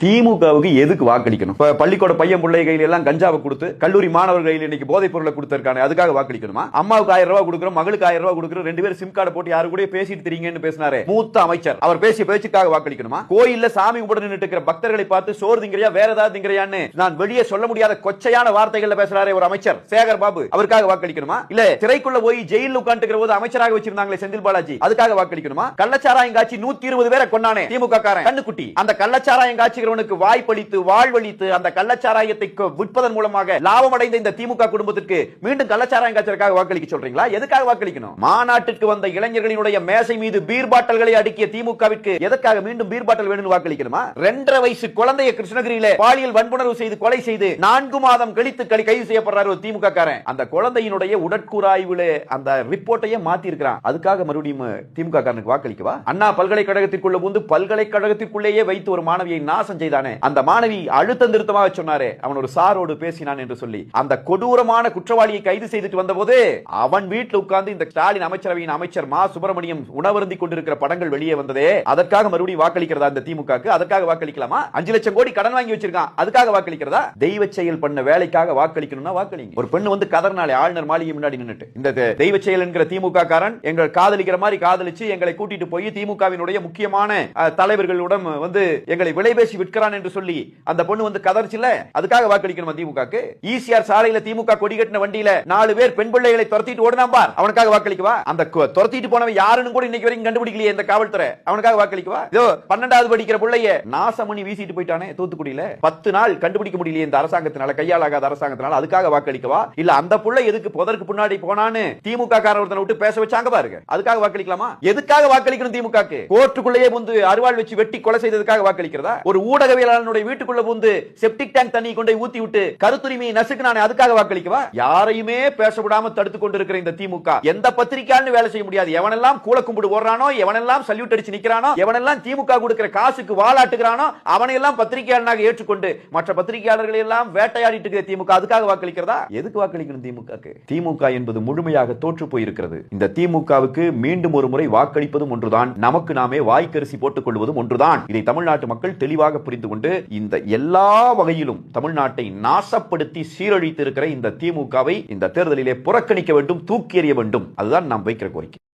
திமுகவுக்கு எதுக்கு வாக்களிக்கணும்? பள்ளிக்கூட பையன் பிள்ளை கையில எல்லாம் கஞ்சாவை கொடுத்து கல்லூரி மாணவர்கள் கையில் இன்னைக்கு போதைப் பொருளை கொடுத்திருக்காங்க, அதுக்காக வாக்களிக்கணுமா? அம்மாவுக்கு 1000 ரூபாய் கொடுக்குறோம், மகளுக்கு 1000 ரூபாய் கொடுக்குறோம், 2 பேரும் சிம் கார்டு போட்டு யாரு கூட பேசிட்டு தெரியுங்கன்னு பேசினாரு மூத்த அமைச்சர். அவர் பேசிய பேச்சுக்காக வாக்களிக்கணுமா? கோயில்ல சாமி கும்பிட்டு நின்னுட்டு இருக்கிற பக்தர்களை பார்த்து சோறு திங்கறியா வேற ஏதாவது திங்கறியான்னு நான் வெளியே சொல்ல முடியாத கொச்சையான வார்த்தைகள்ல பேசுறாரு ஒரு அமைச்சர் சேகர் பாபு, அவருக்காக வாக்களிக்கணுமா? இல்ல சிறைக்குள்ள போய் ஜெயில உட்கார்ந்துக்கிற போது அமைச்சராக வச்சிருந்தாங்களே செந்தில் பாலாஜி, அதுக்காக வாக்களிக்கணுமா? கள்ளச்சாராயம் காட்சி 120 பேரை கொண்டானே திமுக காரன் கண்ணுக்குட்டி, அந்த கள்ளச்சாராயம் காட்சிக்கிறவனுக்கு வாய்ப்பளி வாழ்வழித்து அந்த கள்ளச்சாராயத்தை விற்பதன் மூலமாக லாபம் அடைந்த இந்த திமுக குடும்பத்திற்கு மீண்டும் கள்ளச்சாராயம் காய்ச்சலுக்காக வாக்களிக்க சொல்றீங்களா? எதுக்காக வாக்களிக்கணும்? மாநாட்டிற்கு வந்த இளைஞர்களினுடைய மேசை மீது பீர் பாட்டில்களை அடுக்கிய திமுகவிற்கு எதற்காக மீண்டும் பீர் பாட்டில் வேணும்னு வாக்களிக்கணுமா? 2.5 வயசு குழந்தையை கிருஷ்ணகிரியில பாலியல் வன்புணர்வு செய்து கொலை செய்து 4 மாதம் கழித்து கைது செய்யப்படுறாரு ஒரு திமுக காரன். அந்த குழந்தையினுடைய உடற்கூறாய்வுல அந்த ரிப்போர்ட்டையே மாத்தி இருக்கிறான். அதுக்காக மறுபடியும் திமுக காரனுக்கு வாக்களிக்கவா? அண்ணா பல்கலைக்கழகத்திற்குள்ள வந்து பல்கலைக்கழகத்திற்குள்ளேயே வைத்து ஒரு மாணவியை நாசம் செய்தானே அந்த மாணவி அழுத்தம் திருத்தமாக சொன்னாரே அவன் ஒரு சாரோடு பேசினான் என்று சொல்லி அந்த கொடூரமான குற்றவாளியை கைது செய்துட்டு வந்தபோது அவன் வீட்டில் உட்கார்ந்து இந்த ஸ்டாலின் அமைச்சரவையின் அமைச்சர் மா சுப்பிரமணியம் உணவருந்தி கொண்டிருக்கிற படங்கள் வெளியே வந்ததே, அதற்காக மறுபடியும் வாக்களிக்கிறதா இந்த திமுகக்கு? அதற்காக வாக்களிக்கலாமா? 5 லட்சம் கோடி கடன் வாங்கி வச்சிருக்கான், அதுக்காக வாக்களிக்கிறதா? தெய்வ செயல் பண்ண வேலைக்காக வாக்களிக்கணும்னா வாக்களிங்க. ஒரு பெண்ணு வந்து கதர்னாலே ஆளுநர் மாளிகை முன்னாடி நின்னுட்டு இந்த தெய்வ செயல் என்கிற திமுக காரன் எங்கள் காதலிக்கிற மாதிரி காதலிச்சு எங்களை கூட்டிட்டு போய் திமுகவினுடைய முக்கியமான தலைவர்களுடன் வந்து எங்களை விலைபேசி விற்கிறான் என்று சொல்லி அந்த பொண்ணு வந்து கதர்ச்சில, அதுக்காக வாக்களிக்கணுமா திமுகக்கு? ஈசிஆர் சாலையில திமுக கொடி கட்டின வண்டியில 4 பேர் பெண் பிள்ளைகளை துரத்திட்டு ஓடுனாம் பார், அவனுக்காக வாக்களிக்கவா? அந்த துரத்திட்டு போனவன் யாருன்னு கூட இன்னைக்கு வரைக்கும் கண்டுபிடிக்கலையே இந்த காவல்துறை, அவனுக்காக வாக்களிக்கவா? இதோ 12வது படிக்கிற பிள்ளைய நாசமணி வீசிட்டு போயிட்டானே தூத்துக்குடியில, 10 நாள் கண்டுபிடிக்க முடியல இந்த அரசாங்கத்தினால, கையாளாகாத அரசாங்கத்தினால, அதுக்காக வாக்களிக்கவா? இல்ல அந்த புள்ளை எதுக்கு புதற்கு பின்னாடி போனான்னு திமுக காரவர்தனை விட்டு பேச வச்சாங்க பாருங்க, அதுக்காக வாக்களிக்கலாமா? எதுக்காக வாக்களிக்கணும் திமுகக்கு? கோர்ட்டுக்குள்ளேயே வந்து அருவாள் வச்சு வெட்டி கொலை செய்ததுக்காக வாக்களிக்கிறதா? ஒரு ஊடகவியலாளனுடைய வீட்டுக்குள்ள வந்து செப்டிக் டேங்க் தண்ணி கொண்டு ஊத்தி விட்டு கருத்துரிமையை நசுக்குனானே அதுக்காக வாக்களிக்கவா? யாரையுமே பேச விடாம தடுத்து கொண்டிருக்கிற இந்த திமுக எந்த பத்திரிகையாலும் வேலை செய்ய முடியாது. எவனெல்லாம் கூல கும்பிடு ஓடுறானோ, எவனெல்லாம் சல்யூட் அடிச்சு நிக்கிறானோ, எவனெல்லாம் திமுக கொடுக்கிற காசுக்கு வாலாட்டுகிறானோ அவனையெல்லாம் பத்திரிகையாளனாக ஏற்றுக்கொண்டு மற்ற பத்திரிகையாளர்களை எல்லாம் வேட்டையாடிட்டு இருக்கிற திமுக, அதுக்காக வாக்களிக்கிறதா? எதுக்கு வாக்களிக்கணும் திமுகக்கு? திமுக என்பது முழுமையாக தோற்று போயிருக்கிறது. இந்த திமுகவுக்கு மீண்டும் ஒரு முறை வாக்களிப்பதும் ஒன்றுதான், நமக்கு நாமே வாய்க்கரிசி போட்டுக் கொள்வதும் ஒன்றுதான். இதை தமிழ்நாட்டு மக்கள் தெளிவாக புரிந்து கொண்டு இந்த எல்லா வகையிலும் தமிழ்நாட்டை நாசப்படுத்தி சீரழித்து இருக்கிற இந்த திமுகவை இந்த தேர்தலிலே புறக்கணிக்க வேண்டும், தூக்கி எறிய வேண்டும். அதுதான் நாம் வைக்கிற கோரிக்கை.